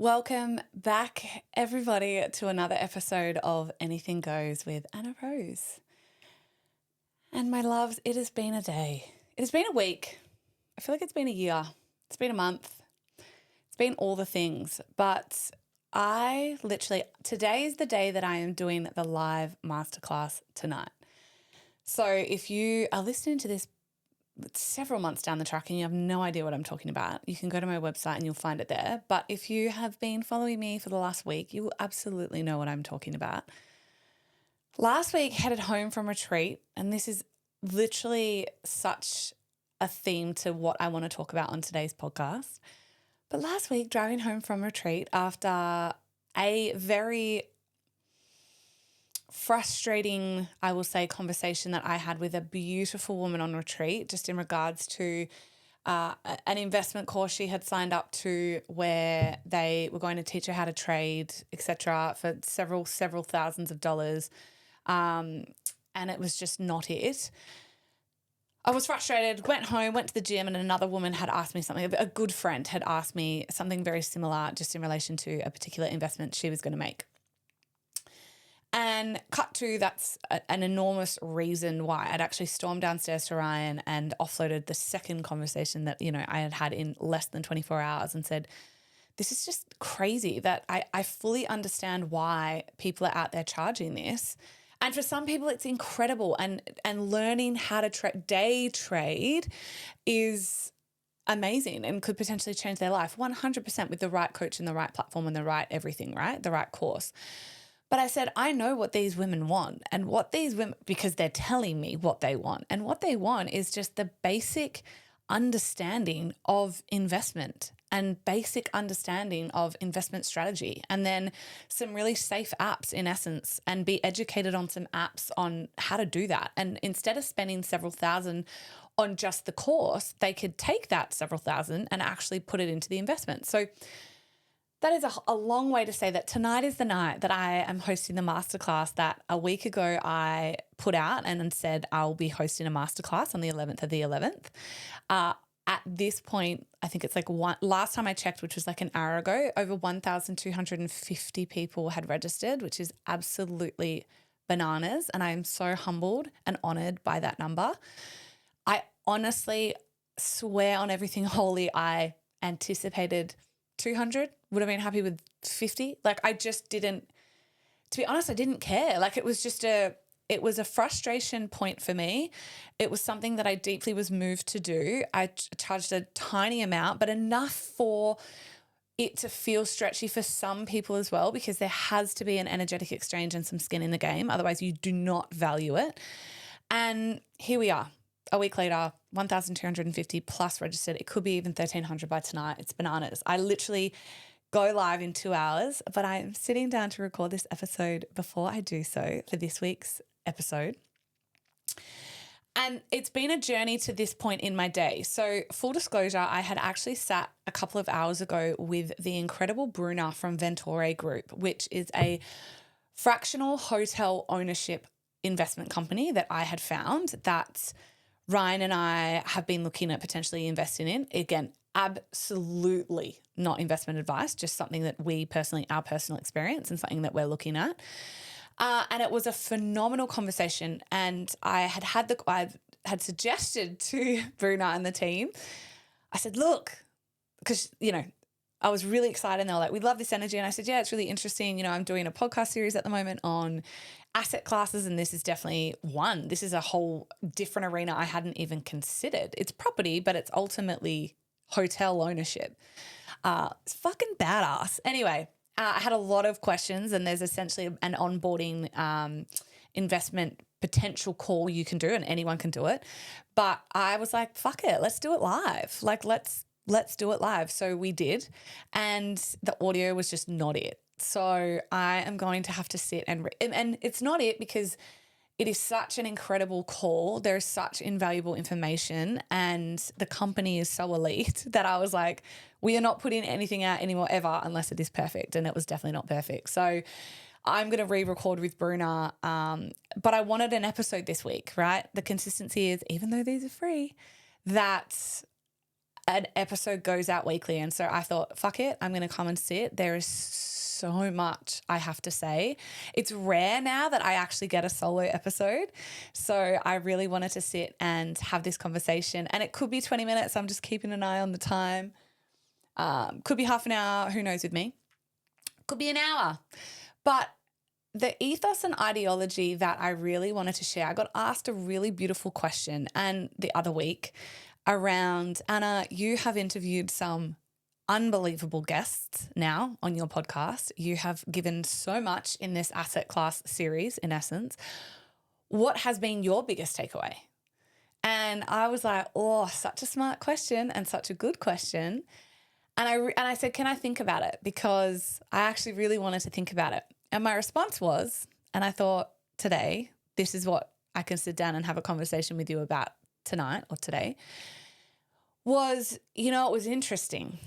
Welcome back, everybody, to another episode of Anything Goes with Anna Rose. And my loves, it has been a day. It has been a week. I feel like it's been a year. It's been a month. It's been all the things. But today is the day that I am doing the live masterclass tonight. So if you are listening to this several months down the track and you have no idea what I'm talking about, you can go to my website and you'll find it there. But if you have been following me for the last week, you will absolutely know what I'm talking about. Last week, headed home from retreat, and this is literally such a theme to what I want to talk about on today's podcast. But last week, driving home from retreat after a very frustrating, I will say, conversation that I had with a beautiful woman on retreat, just in regards to an investment course she had signed up to, where they were going to teach her how to trade, etc., for several thousands of dollars, and it was just not it. I was frustrated, went home, went to the gym, and another woman had asked me something. A good friend had asked me something very similar, just in relation to a particular investment she was going to make. And cut to, that's an enormous reason why I'd actually stormed downstairs to Ryan and offloaded the second conversation that, I had had in less than 24 hours and said, this is just crazy that I fully understand why people are out there charging this. And for some people, it's incredible. And learning how to day trade is amazing and could potentially change their life 100% with the right coach and the right platform and the right everything, right? The right course. But I said, I know what these women want, and what these women, because they're telling me what they want, and what they want is just the basic understanding of investment and basic understanding of investment strategy, and then some really safe apps in essence, and be educated on some apps on how to do that. And instead of spending several thousand on just the course, they could take that several thousand and actually put it into the investment. So that is a long way to say that tonight is the night that I am hosting the masterclass that a week ago I put out and said I'll be hosting a masterclass on the 11th of the 11th. At this point, I think it's last time I checked, which was like an hour ago, over 1,250 people had registered, which is absolutely bananas. And I am so humbled and honored by that number. I honestly swear on everything holy, I anticipated 200, would have been happy with 50. I just didn't, to be honest, I didn't care. It was a frustration point for me. It was something that I deeply was moved to do. I charged a tiny amount, but enough for it to feel stretchy for some people as well, because there has to be an energetic exchange and some skin in the game. Otherwise you do not value it. And here we are. A week later, 1,250 plus registered. It could be even 1,300 by tonight. It's bananas. I literally go live in 2 hours, but I'm sitting down to record this episode before I do so for this week's episode. And it's been a journey to this point in my day. So full disclosure, I had actually sat a couple of hours ago with the incredible Bruna from Ventore Group, which is a fractional hotel ownership investment company that I had found that Ryan and I have been looking at potentially investing in. Again, absolutely not investment advice, just something that our personal experience and something that we're looking at. And it was a phenomenal conversation. And I had suggested to Bruna and the team, I said, look, because, I was really excited and they were like, we love this energy. And I said, yeah, it's really interesting. I'm doing a podcast series at the moment on asset classes, and this is definitely one. This is a whole different arena I hadn't even considered. It's property, but it's ultimately hotel ownership. It's fucking badass. Anyway, I had a lot of questions, and there's essentially an onboarding investment potential call you can do, and anyone can do it. But I was like, fuck it, let's do it live. Let's do it live. So we did, and the audio was just not it. So I am going to have to sit and it's not it because it is such an incredible call. There is such invaluable information, and the company is so elite that I was like, we are not putting anything out anymore ever unless it is perfect. And it was definitely not perfect. So I'm going to re-record with Bruna. But I wanted an episode this week, right? The consistency is, even though these are free, that an episode goes out weekly. And so I thought, fuck it, I'm going to come and sit. There is so much I have to say. It's rare now that I actually get a solo episode. So I really wanted to sit and have this conversation. And it could be 20 minutes. I'm just keeping an eye on the time. Could be half an hour. Who knows with me? Could be an hour. But the ethos and ideology that I really wanted to share, I got asked a really beautiful question and the other week around, Anna, you have interviewed some unbelievable guests now on your podcast. You have given so much in this asset class series, in essence. What has been your biggest takeaway? And I was like, oh, such a smart question and such a good question. And I said, can I think about it? Because I actually really wanted to think about it. And my response was, and I thought today, this is what I can sit down and have a conversation with you about tonight or today, was, it was interesting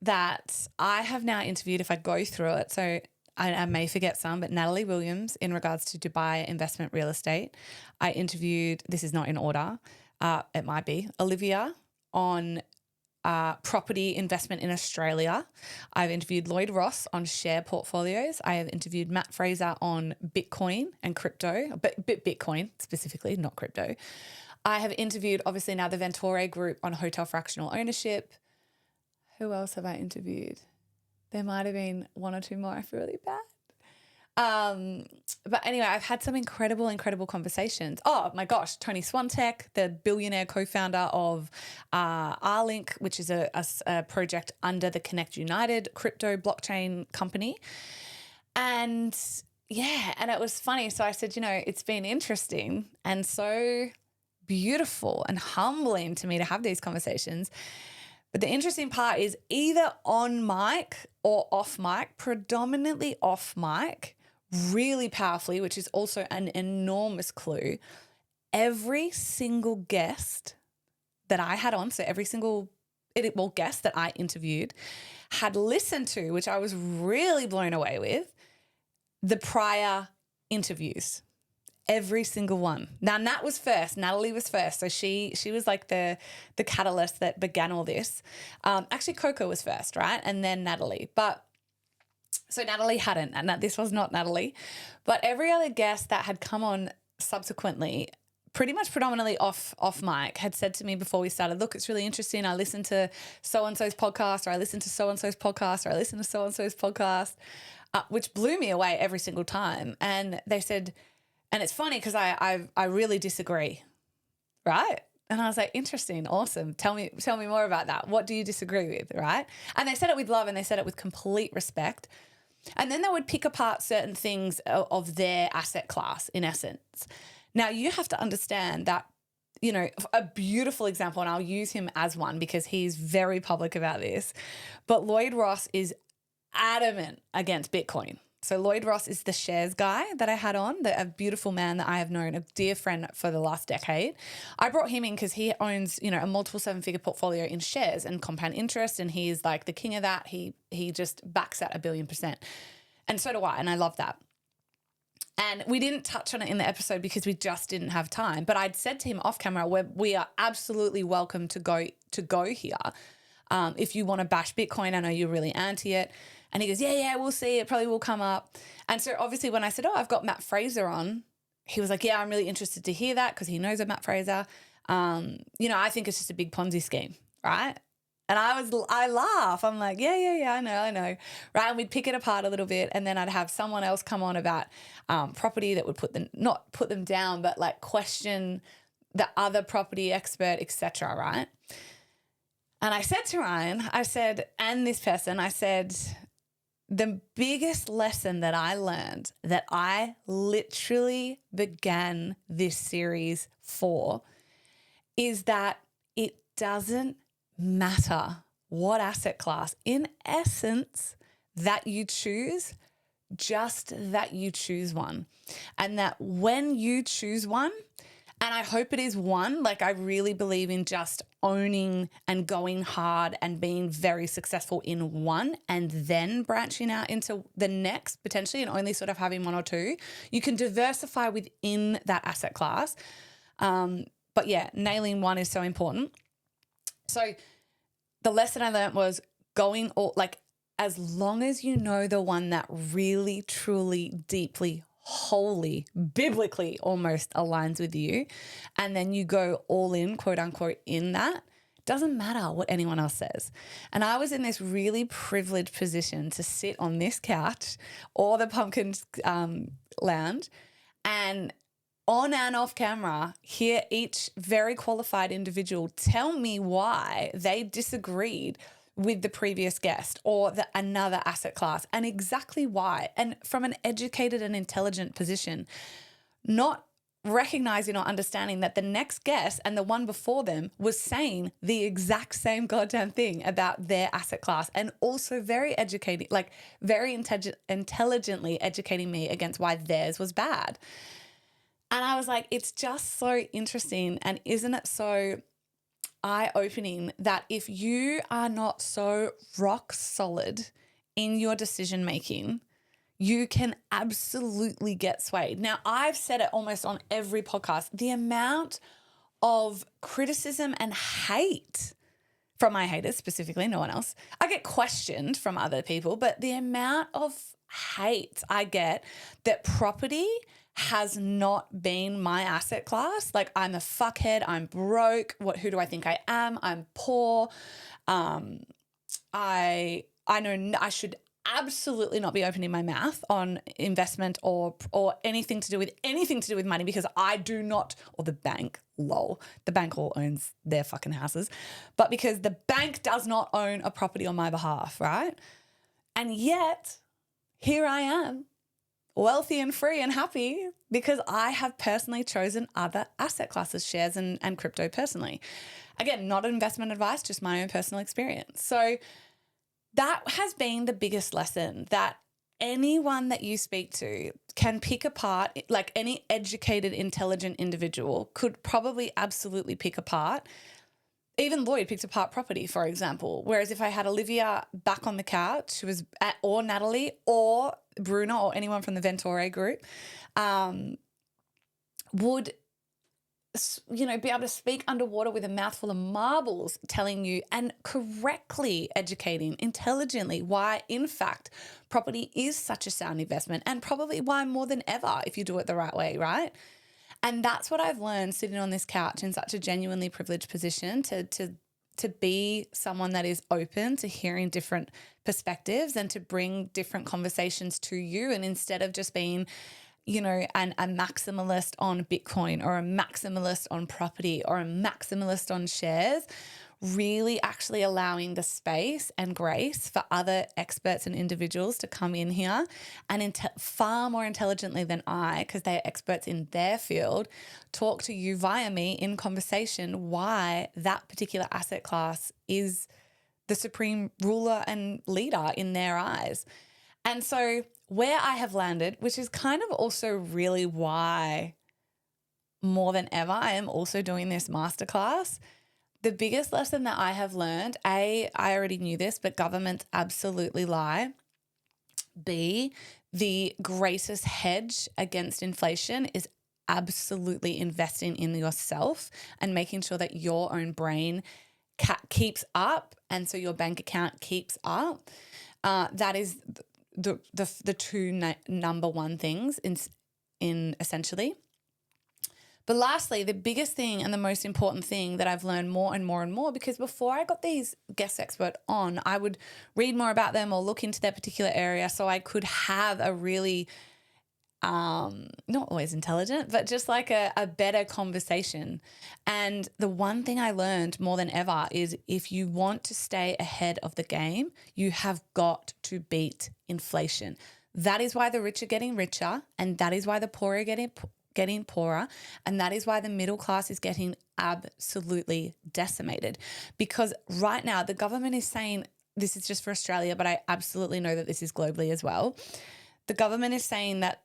that I have now interviewed, if I go through it, so I may forget some, but Natalie Williams in regards to Dubai investment real estate. I interviewed, this is not in order, it might be, Olivia on property investment in Australia. I've interviewed Lloyd Ross on share portfolios. I have interviewed Matt Fraser on Bitcoin and crypto, but Bitcoin specifically, not crypto. I have interviewed, obviously now the Ventore Group on hotel fractional ownership. Who else have I interviewed? There might have been one or two more. I feel really bad. But anyway, I've had some incredible conversations. Oh my gosh, Tony Swantek, the billionaire co-founder of Rlink, which is a project under the Connect United crypto blockchain company. And yeah, and it was funny. So I said, it's been interesting and so beautiful and humbling to me to have these conversations. But the interesting part is either on mic or off mic, predominantly off mic, really powerfully, which is also an enormous clue. Every single guest that I had on, so every single guest that I interviewed had listened to, which I was really blown away with, the prior interviews. Every single one. Now, Nat was first. Natalie was first. So she was like the catalyst that began all this. Actually, Coco was first, right? And then Natalie. But so Natalie hadn't. And this was not Natalie. But every other guest that had come on subsequently, pretty much predominantly off mic, had said to me before we started, look, it's really interesting. I listened to so-and-so's podcast, or I listened to so-and-so's podcast, or I listened to so-and-so's podcast, which blew me away every single time. And they said, and it's funny because I really disagree, right? And I was like, interesting, awesome. Tell me more about that. What do you disagree with, right? And they said it with love and they said it with complete respect. And then they would pick apart certain things of their asset class, in essence. Now, you have to understand that, a beautiful example, and I'll use him as one because he's very public about this, but Lloyd Ross is adamant against Bitcoin. So Lloyd Ross is the shares guy that I had on, a beautiful man that I have known, a dear friend for the last decade. I brought him in because he owns, a multiple seven-figure portfolio in shares and compound interest, and he is like the king of that. He just backs at 1,000,000,000%. And so do I, and I love that. And we didn't touch on it in the episode because we just didn't have time. But I'd said to him off camera, we are absolutely welcome to go here. If you want to bash Bitcoin, I know you're really anti it. And he goes, yeah, we'll see. It probably will come up. And so obviously when I said, I've got Matt Fraser on, he was like, yeah, I'm really interested to hear that because he knows of Matt Fraser. I think it's just a big Ponzi scheme, right? And I laugh. I'm like, yeah, I know. Right. And we'd pick it apart a little bit. And then I'd have someone else come on about property that would not put them down, but like question the other property expert, etc. Right. And I said to Ryan, and this person, the biggest lesson that I learned, that I literally began this series for, is that it doesn't matter what asset class, in essence, that you choose, just that you choose one. And that when you choose one, and I hope it is one, like I really believe in just owning and going hard and being very successful in one and then branching out into the next potentially and only sort of having one or two. You can diversify within that asset class. But yeah, nailing one is so important. So the lesson I learned was going all, like, as long as you know the one that really, truly, deeply, wholly, biblically almost aligns with you, and then you go all in, quote unquote, in that, doesn't matter what anyone else says. And I was in this really privileged position to sit on this couch or the pumpkin lounge and on and off camera hear each very qualified individual tell me why they disagreed with the previous guest or another asset class, and exactly why. And from an educated and intelligent position, not recognizing or understanding that the next guest and the one before them was saying the exact same goddamn thing about their asset class, and also very educating, like very intelligently educating me against why theirs was bad. And I was like, it's just so interesting. And isn't it so eye-opening that if you are not so rock solid in your decision making, you can absolutely get swayed. Now, I've said it almost on every podcast, the amount of criticism and hate from my haters specifically, no one else. I get questioned from other people, but the amount of hate I get that property has not been my asset class. Like, I'm a fuckhead, I'm broke, who do I think I am? I'm poor. I know I should absolutely not be opening my mouth on investment or anything to do with money, because I do not, or the bank, lol, the bank all owns their fucking houses, but because the bank does not own a property on my behalf, right? And yet here I am, wealthy and free and happy, because I have personally chosen other asset classes, shares and crypto personally. Again, not investment advice, just my own personal experience. So that has been the biggest lesson, that anyone that you speak to can pick apart, like any educated, intelligent individual could probably absolutely pick apart. Even Lloyd picked apart property, for example. Whereas if I had Olivia back on the couch, or Natalie or Bruna or anyone from the Ventore group, would, you know, be able to speak underwater with a mouthful of marbles, telling you and correctly educating intelligently why, in fact, property is such a sound investment, and probably why more than ever if you do it the right way, right? And that's what I've learned sitting on this couch in such a genuinely privileged position, to be someone that is open to hearing different perspectives and to bring different conversations to you. And instead of just being, you know, a maximalist on Bitcoin or a maximalist on property or a maximalist on shares, really actually allowing the space and grace for other experts and individuals to come in here and far more intelligently than I, because they are experts in their field, talk to you via me in conversation why that particular asset class is the supreme ruler and leader in their eyes. And so where I have landed, which is kind of also really why more than ever I am also doing this masterclass, the biggest lesson that I have learned, A, I already knew this, but governments absolutely lie. B, the greatest hedge against inflation is absolutely investing in yourself and making sure that your own brain keeps up, and so your bank account keeps up. That is the two number one things in essentially. But lastly, the biggest thing and the most important thing that I've learned more and more and more, because before I got these guest expert on, I would read more about them or look into their particular area so I could have a really, not always intelligent, but just like a better conversation. And the one thing I learned more than ever is if you want to stay ahead of the game, you have got to beat inflation. That is why the rich are getting richer, and that is why the poor are getting poorer, and that is why the middle class is getting absolutely decimated. Because right now the government is saying, this is just for Australia, but I absolutely know that this is globally as well. The government is saying that,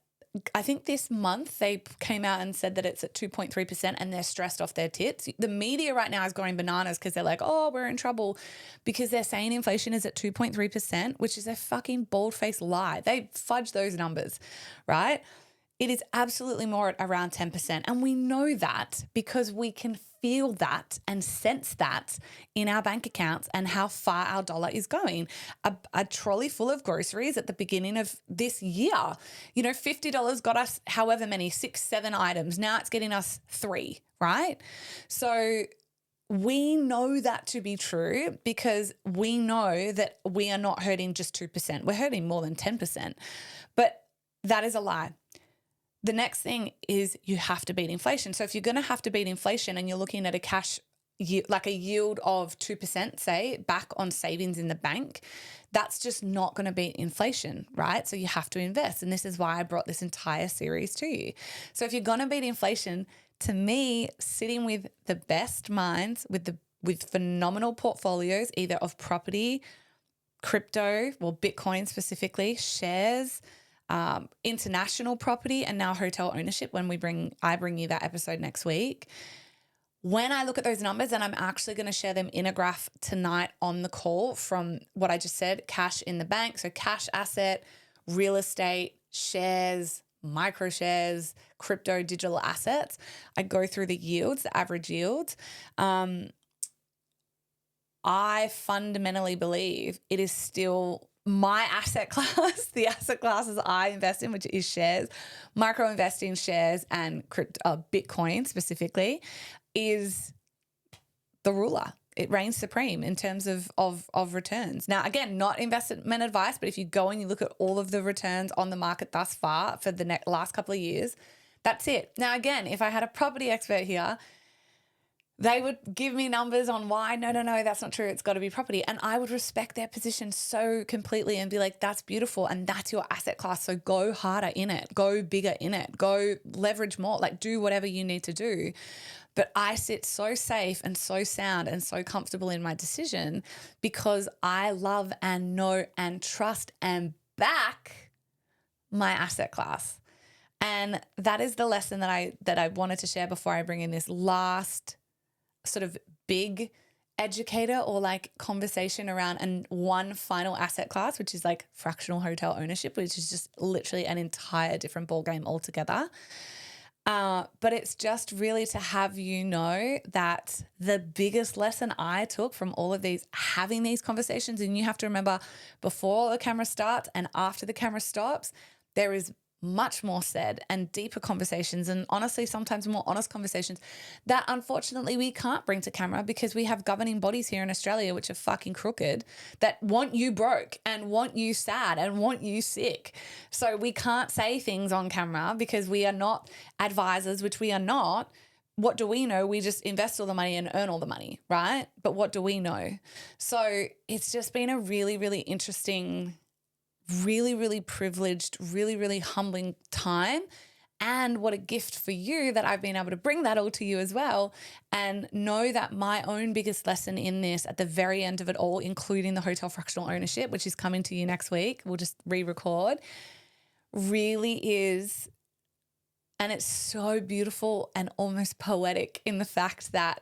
I think this month they came out and said that it's at 2.3% and they're stressed off their tits. The media right now is going bananas because they're like, oh, we're in trouble, because they're saying inflation is at 2.3%, which is a fucking bald-faced lie. They fudge those numbers, right? It is absolutely more at around 10%. And we know that because we can feel that and sense that in our bank accounts and how far our dollar is going. A trolley full of groceries at the beginning of this year, $50 got us however many, 6, 7 items. Now it's getting us 3, right? So we know that to be true because we know that we are not hurting just 2%. We're hurting more than 10%. But that is a lie. The next thing is you have to beat inflation. So if you're going to have to beat inflation and you're looking at a cash, like a yield of 2%, say, back on savings in the bank, that's just not going to beat inflation, right? So you have to invest. And this is why I brought this entire series to you. So if you're going to beat inflation, to me, sitting with the best minds, with phenomenal portfolios, either of property, crypto, well, Bitcoin specifically, shares, international property, and now hotel ownership when I bring you that episode next week. When I look at those numbers, and I'm actually going to share them in a graph tonight on the call from what I just said, cash in the bank. So cash asset, real estate, shares, micro shares, crypto, digital assets. I go through the yields, the average yields. I fundamentally believe it is still my asset class, the asset classes I invest in, which is shares, micro investing, shares, and Bitcoin specifically, is the ruler. It reigns supreme in terms of returns. Now, again, not investment advice, but if you go and you look at all of the returns on the market thus far for the last couple of years, that's it. Now, again, if I had a property expert here, they would give me numbers on why, no, that's not true. It's got to be property. And I would respect their position so completely and be like, that's beautiful. And that's your asset class. So go harder in it, go bigger in it, go leverage more, like do whatever you need to do. But I sit so safe and so sound and so comfortable in my decision because I love and know and trust and back my asset class. And that is the lesson that I wanted to share before I bring in this last sort of big educator or like conversation around one final asset class, which is like fractional hotel ownership, which is just literally an entire different ballgame altogether. But it's just really to have you know that the biggest lesson I took from all of these, having these conversations, and you have to remember before the camera starts and after the camera stops, there is much more said and deeper conversations, and honestly, sometimes more honest conversations that unfortunately we can't bring to camera because we have governing bodies here in Australia which are fucking crooked that want you broke and want you sad and want you sick. So we can't say things on camera because we are not advisors, which we are not. What do we know? We just invest all the money and earn all the money, right? But what do we know? So it's just been a really, really interesting, really, really privileged, really, really humbling time. And what a gift for you that I've been able to bring that all to you as well. And know that my own biggest lesson in this at the very end of it all, including the hotel fractional ownership, which is coming to you next week, we'll just re-record, really is, and it's so beautiful and almost poetic in the fact that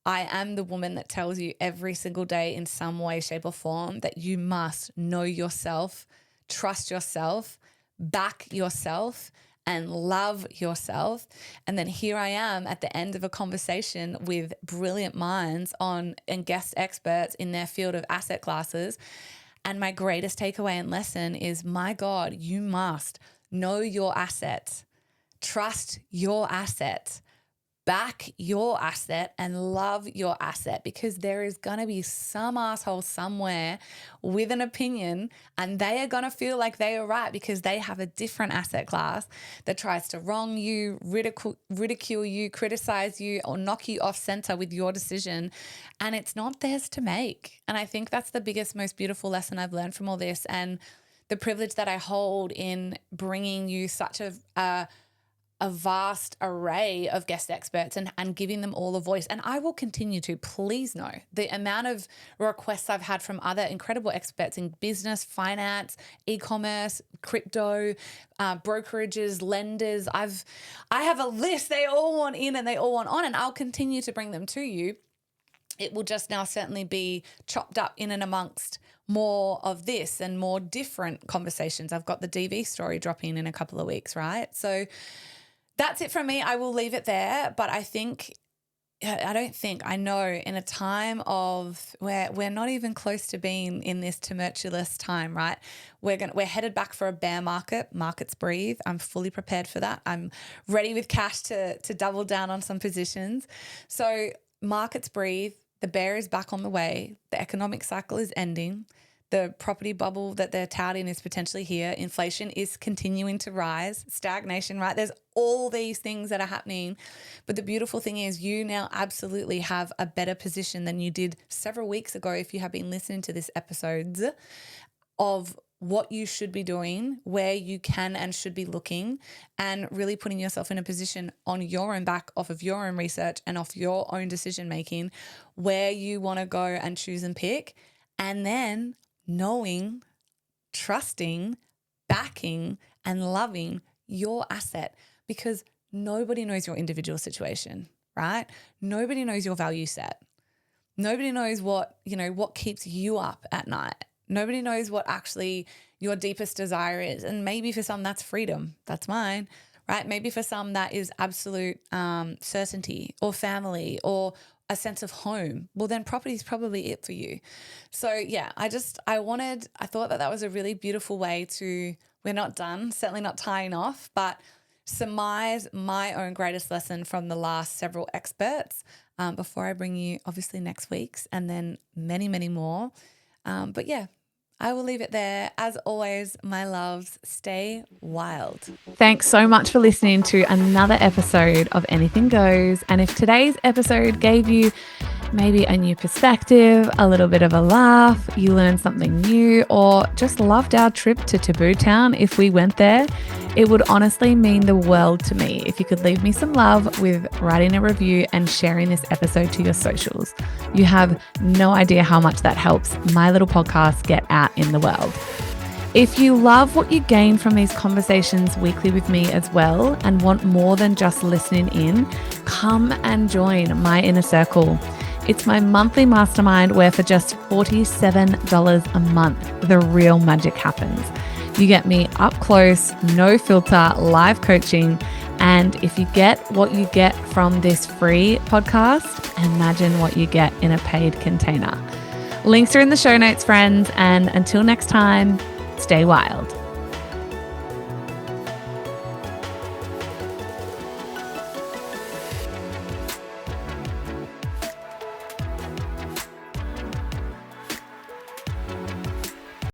I am the woman that tells you every single day in some way, shape or form that you must know yourself, trust yourself, back yourself, and love yourself. And then here I am at the end of a conversation with brilliant minds and guest experts in their field of asset classes. And my greatest takeaway and lesson is, my God, you must know your asset, trust your asset, back your asset, and love your asset, because there is going to be some asshole somewhere with an opinion and they are going to feel like they are right because they have a different asset class that tries to wrong you, ridicule you, criticize you, or knock you off center with your decision, and it's not theirs to make. And I think that's the biggest, most beautiful lesson I've learned from all this, and the privilege that I hold in bringing you such a vast array of guest experts and giving them all a voice. And I will continue to. Please know the amount of requests I've had from other incredible experts in business, finance, e-commerce, crypto, brokerages, lenders. I have a list. They all want in and they all want on, and I'll continue to bring them to you. it will just now certainly be chopped up in and amongst more of this and more different conversations. I've got the DV story dropping in a couple of weeks, right? So that's it from me. I will leave it there. But I know in a time of where we're not even close to being in this tumultuous time, right? We're headed back for a bear market. Markets breathe. I'm fully prepared for that. I'm ready with cash to double down on some positions. So markets breathe. The bear is back on the way. The economic cycle is ending. The property bubble that they're touting is potentially here. Inflation is continuing to rise. Stagnation, right? There's all these things that are happening. But the beautiful thing is you now absolutely have a better position than you did several weeks ago if you have been listening to this episodes of what you should be doing, where you can and should be looking, and really putting yourself in a position on your own back, off of your own research and off your own decision making, where you want to go and choose and pick. And then knowing, trusting, backing, and loving your asset, because nobody knows your individual situation, right? Nobody knows your value set. Nobody knows what keeps you up at night. Nobody knows what actually your deepest desire is. And maybe for some that's freedom. That's mine, right? Maybe for some that is absolute certainty or family or a sense of home. Well, then property is probably it for you. So yeah, I thought that was a really beautiful way to, we're not done, certainly not tying off, but surmise my own greatest lesson from the last several experts before I bring you obviously next week's and then many, many more. But yeah, I will leave it there. As always, my loves, stay wild. Thanks so much for listening to another episode of Anything Goes. And if today's episode gave you maybe a new perspective, a little bit of a laugh, you learned something new, or just loved our trip to Taboo Town if we went there, it would honestly mean the world to me if you could leave me some love with writing a review and sharing this episode to your socials. You have no idea how much that helps my little podcast get out in the world. If you love what you gain from these conversations weekly with me as well and want more than just listening in, come and join my inner circle. It's my monthly mastermind where for just $47 a month, the real magic happens. You get me up close, no filter, live coaching. And if you get what you get from this free podcast, imagine what you get in a paid container. Links are in the show notes, friends. And until next time, stay wild.